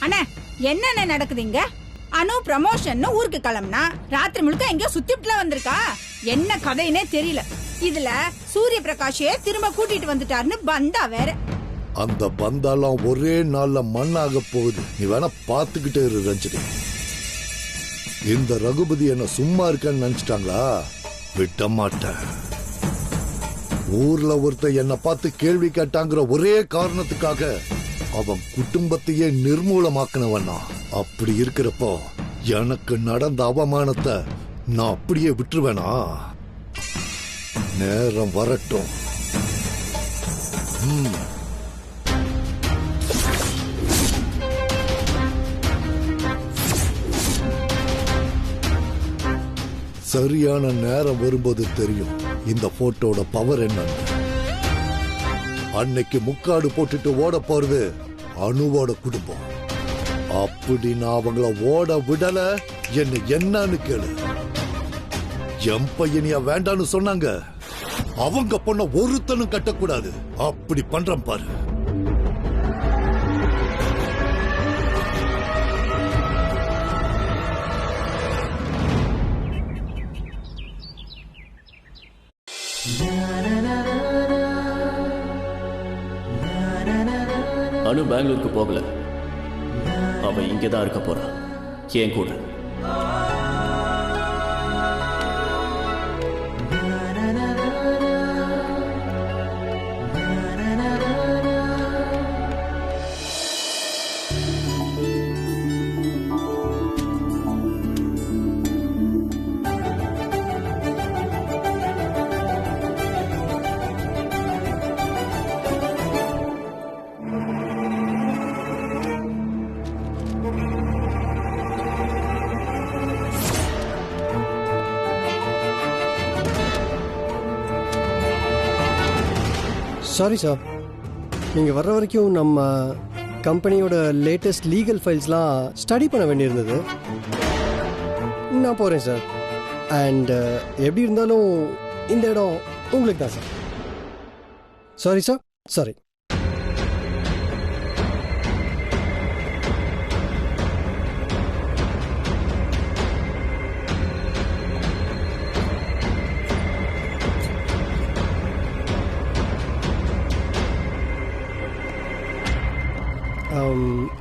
அண்ணா என்னென்ன நடக்குதுங்க? அனு ப்ரமோஷன் ஊருக்கு கிளம்புனா ராத்திரி முழுக்க எங்கேயோ சுத்திட்டுல வந்திருக்கா. என்ன கதைன்னே தெரியல. இதுல சூரிய பிரகாஷே திரும்ப கூட்டிட்டு வந்துட்டாருன்னு பந்தா வேற. அந்த பந்தாலாம் ஒரே நாள்ல மண்ணாக போகுது. நீ வேணா பாத்துக்கிட்டே இரு ரஞ்சினி. இந்த ரகுபதி என்ன சும்மா இருக்கன்னு நினைச்சிட்டாங்களா? விட்ட மாட்டேன். ஊர்ல ஒருத்தர் என்ன பார்த்து கேள்வி கேட்டாங்கிற ஒரே காரணத்துக்காக அவன் குடும்பத்தையே நிர்மூலமாக்கினவனா. அப்படி இருக்கிறப்போ எனக்கு நடந்த அவமானத்தை நான் அப்படியே விட்டுருவேனா? நேரம் வரட்டும். சரியான நேரம் வரும்போது தெரியும் இந்த போட்டோட பவர் என்னன்னு. அன்னைக்கு முக்காடு போட்டுட்டு ஓட போறது அனுவோட குடும்பம். அப்படி நான் அவங்கள ஓட விடல. என்னன்னு கேளு. என் பையனியா வேண்டான்னு சொன்னாங்க. அவங்க பொண்ண ஒருத்தனும் கட்டக்கூடாது. அப்படி பண்றேன் பாரு. அனு பெங்களூருக்கு போகல. அவ இங்கதான் இருக்க போறா என் கூட. சாரி சார், நீங்கள் வர்ற வரைக்கும் நம்ம கம்பெனியோட லேட்டஸ்ட் லீகல் ஃபைல்ஸ்லாம் ஸ்டடி பண்ண வேண்டியிருந்தது. நான் போகிறேன் சார். அண்ட் எப்படி இருந்தாலும் இந்த இடம் உங்களுக்கு தான் sir. Sorry sir, sorry.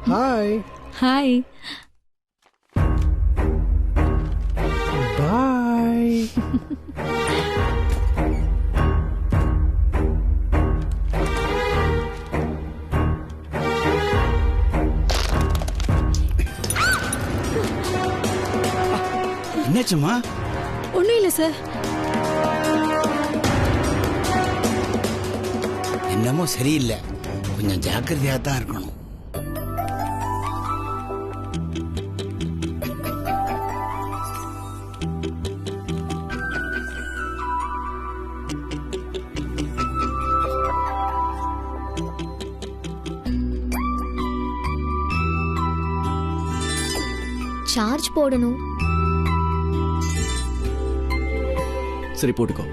Hi. Hi. Bye. என்னாச்சுமா? ஒன்றும் இல்லை சார். என்னமோ சரியில்லை. கொஞ்சம் ஜாக்கிரதையா தான் இருக்கணும். சார்ஜ் போடணும். சரி போட்டுக்கோ.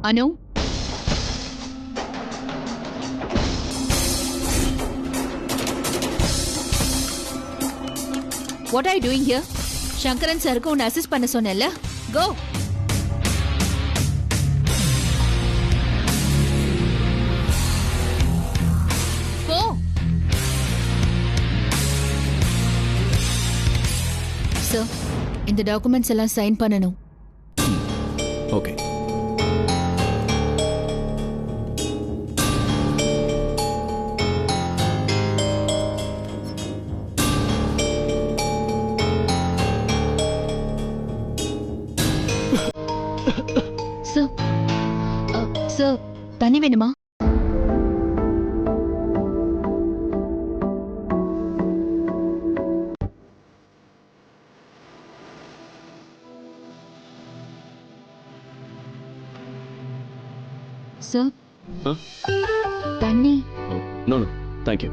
Anu? What are you doing here? Shankaran sirku unna assist panna sonnella. Go. Go. Sir, இந்த டாக்குமெண்ட்ஸ் எல்லாம் சைன் பண்ணனும். ஓகே. சார் தண்ணி வேணுமா? சார் தண்ணி. No no thank you.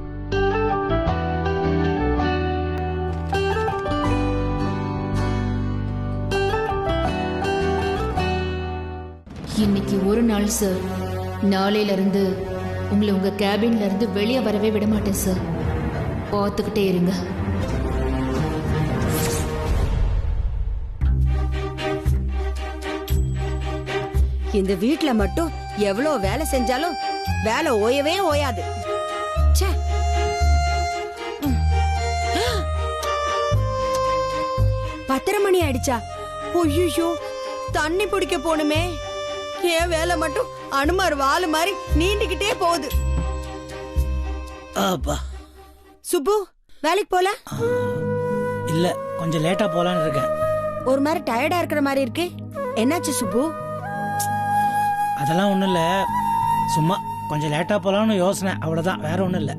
இன்னைக்கு ஒரு நாள் சார், நாளையில இருந்து உங்களை உங்க கேபின்ல இருந்து வெளியே வரவே விட மாட்டேன் சார். பார்த்துக்கிட்டே இருங்க. இந்த வீட்ல மட்டும் எவ்வளவு வேலை செஞ்சாலும் வேலை ஓயவே ஓயாது. ச்சே. 10:30 மணி ஆயிடுச்சா? ஐயோ, தண்ணி பிடிக்க போணுமே. ஏன் வேலை மட்டும் அனுமார் வாலு மாதிரி நீண்டுகிட்டே போகுது. சுப்பு, வேலைக்கு போல? இல்ல, கொஞ்சம் லேட்டா போலான்னு இருக்கேன். ஒரு மாதிரி டயர்டா இருக்கிற மாதிரி இருக்கு. என்னாச்சு சுப்பு? அதெல்லாம் ஒண்ணும் இல்ல, சும்மா கொஞ்சம் லேட்டா போலான்னு யோசனை, அவ்வளவுதான், வேற ஒண்ணும் இல்ல.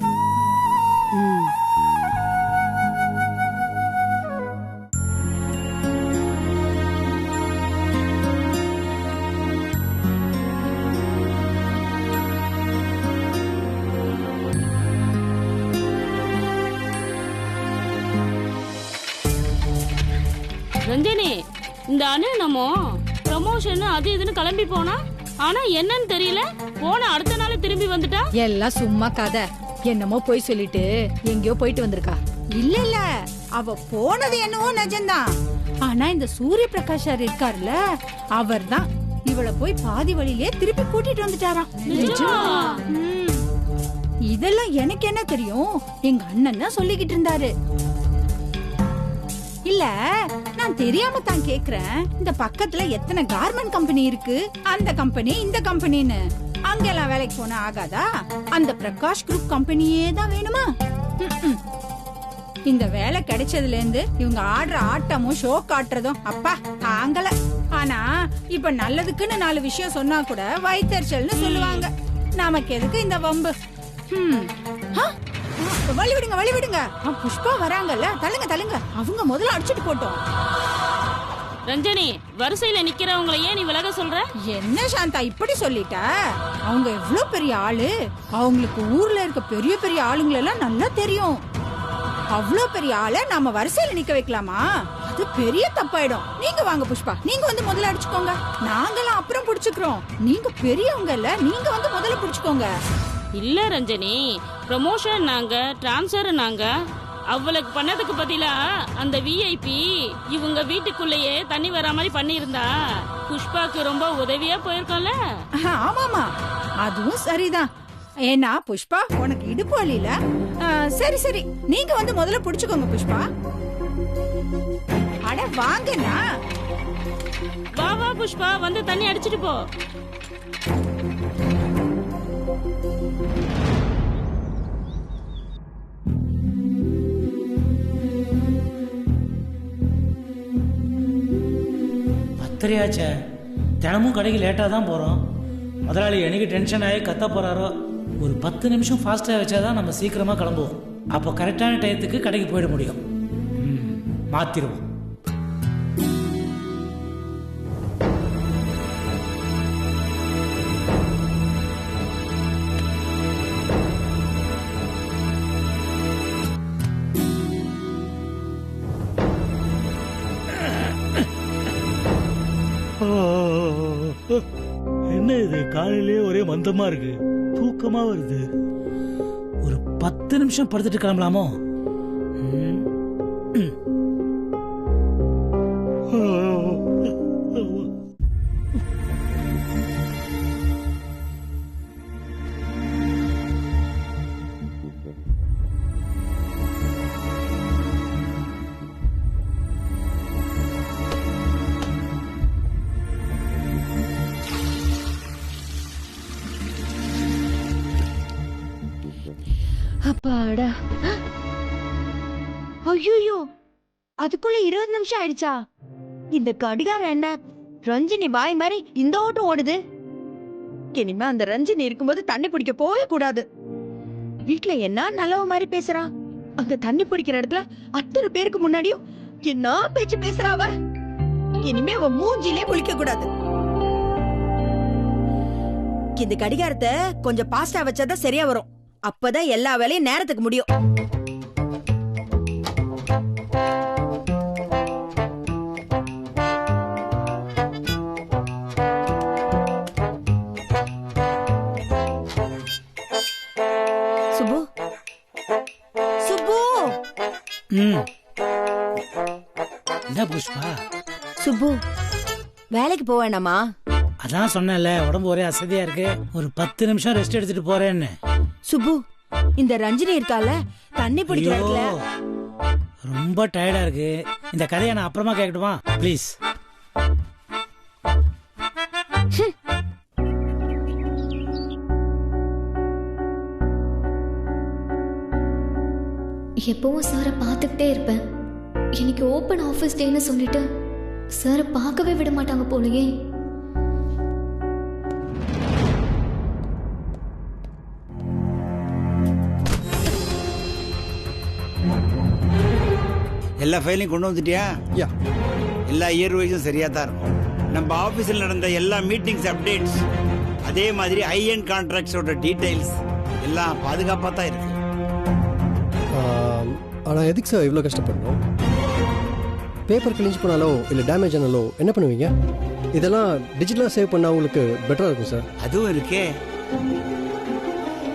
ரஞ்சனி, இந்த அணு நம்ம ப்ரமோஷன் அது இதுன்னு கிளம்பி போனா, ஆனா என்னன்னு தெரியல, போன அடுத்த நாள் திரும்பி வந்துட்டா. எல்லாம் சும்மா கதை. என்னமோ போய் சொல்லிட்டு எங்கேயோ போயிட்டு வந்திருக்கா. இல்ல இல்ல, அவ போனது என்னவோ நிஜம்தான். ஆனா இந்த சூரிய பிரகாஷ் சார் இருக்காருல்ல, அவர்தான் இவளை போய் பாதி வழியிலே திருப்பி கூட்டிட்டு வந்துட்டாராம். இதெல்லாம் எனக்கு என்ன தெரியும், எங்க அண்ணன் தான் சொல்லிக்கிட்டு இருந்தாரு. இல்ல, நான் தெரியாம தான் கேக்குறேன். இந்த பக்கத்துல எத்தனை கார்மெண்ட் கம்பெனி இருக்கு, அந்த கம்பெனி இந்த கம்பெனின்னு. அங்கெல்லாம் வேலைக்கு போனா ஆகாதா? அந்த பிரகாஷ் குரூப் கம்பெனியே தான் வேணுமா? இந்த வேலை கிடைச்சதுல இருந்து இவங்க ஆடுற ஆட்டமும் ஷோ காட்டுறதும் அப்பா தாங்கல. ஆனா இப்ப நல்லதுக்குன்னு 4 விஷயம் சொன்னா கூட வயித்தறிச்சல்னு சொல்லுவாங்க. நமக்கு எதுக்கு இந்த வம்பு? வழி விடுங்க, வழி விடுங்க. புஷ்பா வராங்கல்ல, தள்ளுங்க தள்ளுங்க. அவங்க முதல்ல அடிச்சுட்டு போட்டோம். ரஞ்சனி, வரிசையில நிக்கிறவங்களை ஏன் நீ விலக சொல்ற? என்ன சாந்தா இப்படி சொல்லிட்ட? அவங்க எவ்வளவு பெரிய ஆளு. அவங்களுக்கு ஊர்ல இருக்க பெரிய பெரிய ஆளுங்களெல்லாம் நல்லா தெரியும். அவ்வளவு பெரிய ஆளை நாம வரிசையில நிக்க வைக்கலாமா? அது பெரிய தப்பாயிடும். நீங்க வாங்க புஷ்பா, நீங்க வந்து முதல்ல அடிச்சுக்கோங்க. நாங்கெல்லாம் அப்புறம் புடிச்சுக்கிறோம். நீங்க பெரியவங்க இல்ல, நீங்க வந்து முதல்ல புடிச்சுக்கோங்க. இல்ல ரஞ்சனி, ப்ரமோஷன் நாங்க, டிரான்ஸ்ஃபர் நாங்க. அவளுக்கு பண்ணதுக்கு பதிலா அந்த விஐபி இவங்க வீட்டுக்குள்ளேயே தண்ணி வர மாதிரி பண்ணியிருந்தா புஷ்பாக்கு ரொம்ப உதவியா போயிருக்கோம்ல. ஆமாமா, அதுவும் சரிதான். ஏன்னா புஷ்பா உனக்கு இடுப்பு வலியில. சரி சரி, நீங்க வந்து முதல்ல புடிச்சுக்கோங்க புஷ்பா. அட வாங்கண்ணா. வா வா புஷ்பா, வந்து தண்ணி அடிச்சிட்டு போ. பத்திரியாச்சே, தினமும் கடைக்கு லேட்டா தான் போறோம். முதலாளி எனக்கு டென்ஷன் ஆகி கத்த போறாரோ. ஒரு 10 நிமிஷம் ஃபாஸ்டா வச்சாதான் நம்ம சீக்கிரமா கிளம்புவோம். அப்போ கரெக்டான டயத்துக்கு கடைக்கு போயிட முடியும். மாத்திருவோம். என்ன இது, காலையிலே ஒரே மந்தமா இருக்கு, தூக்கமா வருது. ஒரு 10 நிமிஷம் படுத்துட்டு கிளம்பலாமோ? அப்பாடா. ஐயோ, அதுக்குள்ள 20 நிமிஷம் ஆயிடுச்சா? இந்த கடிகாரம் என்ன ரஞ்சினி பாய் மாதிரி இந்த ஓட்டம் ஓடுது? இனிமே அந்த ரஞ்சினி இருக்கும்போது தண்ணி பிடிக்க போகவே கூடாது. வீட்டுல என்ன நல்லவ மாதிரி பேசுறா, அங்க தண்ணி பிடிக்கிற இடத்துல அத்தனை பேருக்கு முன்னாடியும் என்ன பேச்சு பேசுறா அவ. இனிமே அவ மூஞ்சிலே குளிக்க கூடாது. இந்த கடிகாரத்தை கொஞ்சம் பாஸ்டா வச்சாதான் சரியா வரும். அப்பதான் எல்லா வேலையும் நேரத்துக்கு முடியும். சுப்பு, சுப்பு, என்ன புஷ்பா? சுப்பு, வேலைக்கு போவேனாமா? அதான் சொன்னேன்ல, உடம்பு ஒரே அசதியா இருக்கு, ஒரு 10 நிமிஷம் ரெஸ்ட் எடுத்துட்டு போறேன்னு. சுப்பு, இந்த ரஞ்சினி இருக்கால தண்ணி பிடிக்கிற இடத்துல ரொம்ப டயர்டா இருக்கு. இந்த கதையை நான் அப்புறமா கேட்கட்டுமா ப்ளீஸ்? எப்பவும் சாரை பார்த்துக்கிட்டே இருப்பேன். இன்னைக்கு ஓப்பன் ஆஃபீஸ் டேன்னு சொல்லிட்டு சாரை பார்க்கவே விட மாட்டாங்க போலயே. எல்லா ஃபைலையும் கொண்டு வந்துட்டியா? யா, எல்லா இயர் வைஸும் சரியா தான் இருக்கும். நம்ம ஆபீஸில் நடந்த எல்லா மீட்டிங்ஸ் அப்டேட்ஸ், அதே மாதிரி ஹை அண்ட் கான்ட்ராக்ட்ஸோட டீடைல்ஸ் எல்லாம் பாதுகாப்பாக தான் இருக்கு. ஆனால் எதுக்கு சார் இவ்வளோ கஷ்டப்படணும்? பேப்பர் கிழிஞ்சு போனாலோ இல்லை டேமேஜ் ஆனாலோ என்ன பண்ணுவீங்க? இதெல்லாம் டிஜிட்டலாக சேவ் பண்ணால் உங்களுக்கு பெட்டராக இருக்கும் சார். அதுவும் இருக்கே,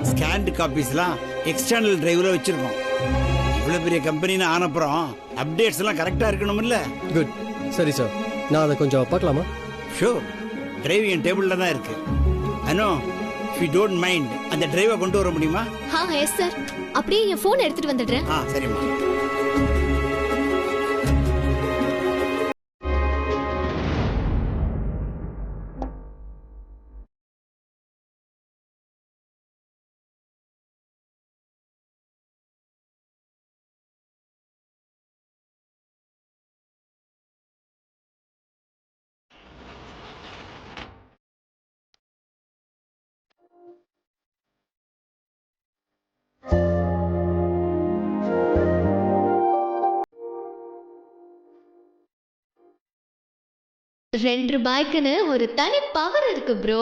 ஸ்கேன்டு காப்பீஸ்லாம் எக்ஸ்டர்னல் டிரைவில் வச்சிருக்கோம். இவ்வளோ பெரிய கம்பெனின்னு ஆனப்புறம் அப்டேட்ஸ் எல்லாம் கரெக்டாக இருக்கணும்ல? குட், சரி சார், நான் அதை கொஞ்சம் பார்க்கலாமா? ஷூர், டிரைவ் என் டேபிளில் தான் இருக்கு. அனோ, if you don't mind, அந்த டிரைவை கொண்டு வர முடியுமா? எஸ் சார், அப்படியே என் ஃபோன் எடுத்துட்டு வந்துடுறேன். சரிம்மா. ₹2 ஒரு தனி பவர் இருக்கு ப்ரோ.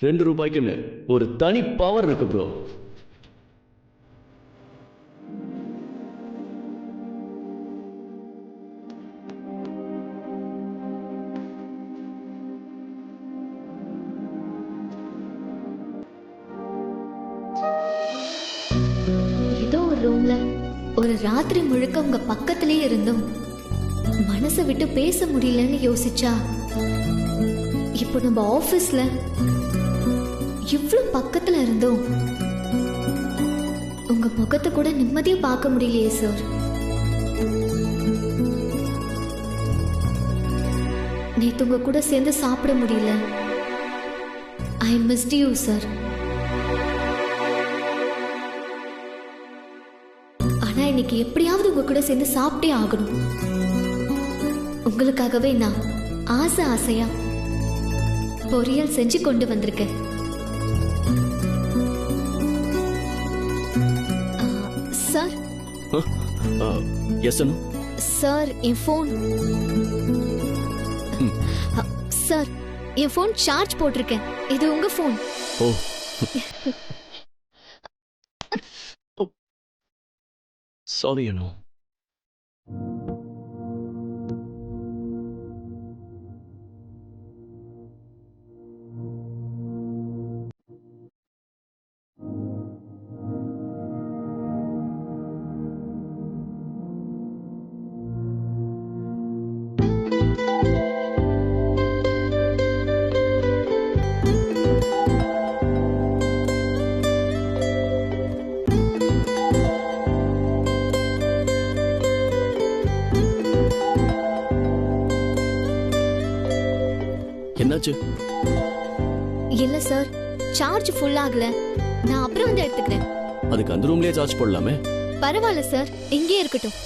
₹2 ஒரு தனி பவர் இருக்கு ப்ரோ. ஏதோ ஒரு ரூம்ல ஒரு ராத்திரி முழுக்க உங்க பக்கத்திலே இருந்தும் மனசை விட்டு பேச முடியலன்னு யோசிச்சா, இப்போ நம்ம ஆபீஸ்ல இவ்வளவு பக்கத்துல இருந்தோம் உங்க முகத்தை கூட நிம்மதியா பார்க்க முடியலையே சார். நேத்து உங்க கூட சேர்ந்து சாப்பிட முடியல. I missed you sir. ஆனா இன்னைக்கு எப்படியாவது உங்க கூட சேர்ந்து சாப்பிட்டே ஆகணும். உங்களுக்காகவே நான் ஆசையா பொரியல் செஞ்சு கொண்டு வந்திருக்கேன். சார். எஸ் அனு. சார், என் ஃபோன் சார், என் ஃபோன் சார்ஜ் போட்டிருக்கேன். இது உங்க ஃபோன். ஓ, சாரி அனு. என்னாச்சு? இல்ல சார், சார்ஜ் ஃபுல் ஆகல. நான் அப்புறம் வந்து எடுத்துக்கிறேன். அதுக்கு அந்த ரூம்லயே சார்ஜ் போடலாமே. பரவாயில்ல சார், இங்கே இருக்கட்டும்.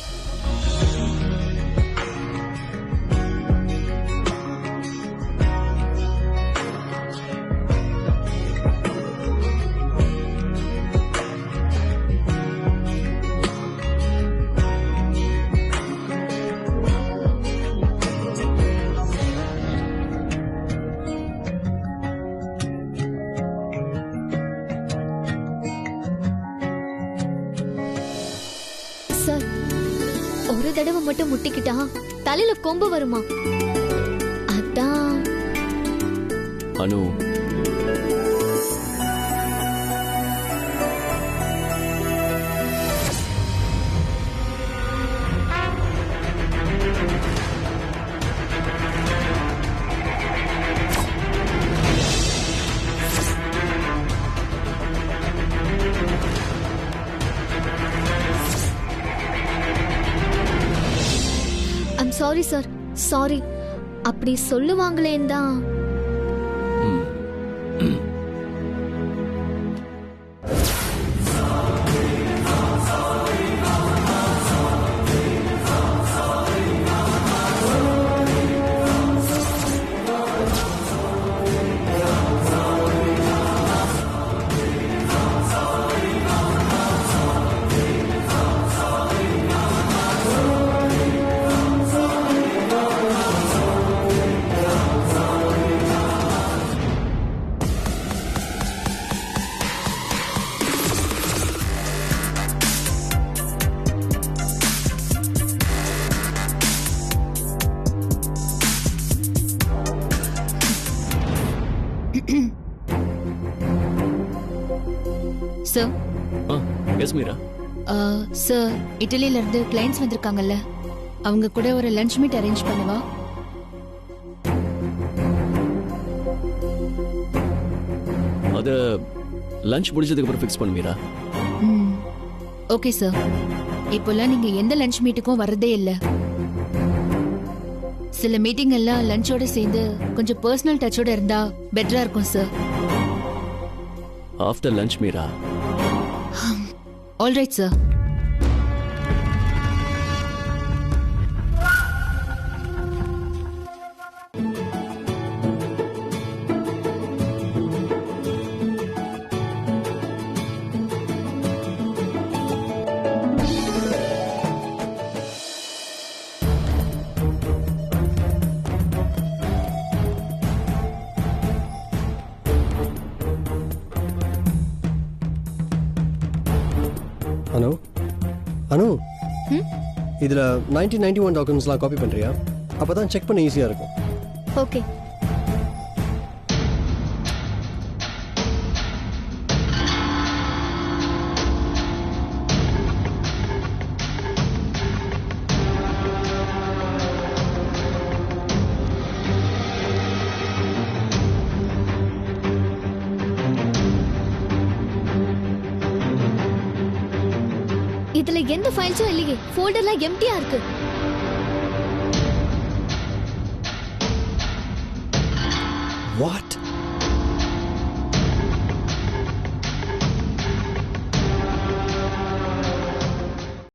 ஒரு தடவை மட்டும் முட்டிக்கிட்டா தலையில கொம்பு வருமா? அதான். அனு, ஐம் சாரி சார், சாரி. அப்படி சொல்லுவாங்களேன்னு தான். சார். எஸ் மீரா. சார், இட்டலியில இருந்து கிளைண்ட்ஸ் வந்திருக்காங்கல்ல, அவங்க கூட ஒரு லஞ்ச் மீட் அரேஞ்ச் பண்ணவா? அது லஞ்ச் முடிஞ்சதுக்கு அப்புறம் ஃபிக்ஸ் பண்ணு மீரா. Okay sir. இப்போல்லாம் நீங்க எந்த லஞ்ச் மீட்டுக்கும் வர்றதே இல்ல. சில மீட்டிங் எல்லாம் லஞ்சோட சேர்ந்து கொஞ்சம் பர்சனல் டச்சோட இருந்தா பெட்டரா இருக்கும் sir. After lunch Meera. All right sir. Anu, Anu, இதுல 1991 டாக்குமெண்ட்ஸ்லாம் காப்பி பண்றியா? அப்பதான் செக் பண்ண ஈஸியா இருக்கும். ஓகே. இதுல எந்த ஃபைல்ஸும் இல்லையே. ஃபோல்டர்லாம் எம்டியா இருக்கு. வாட்?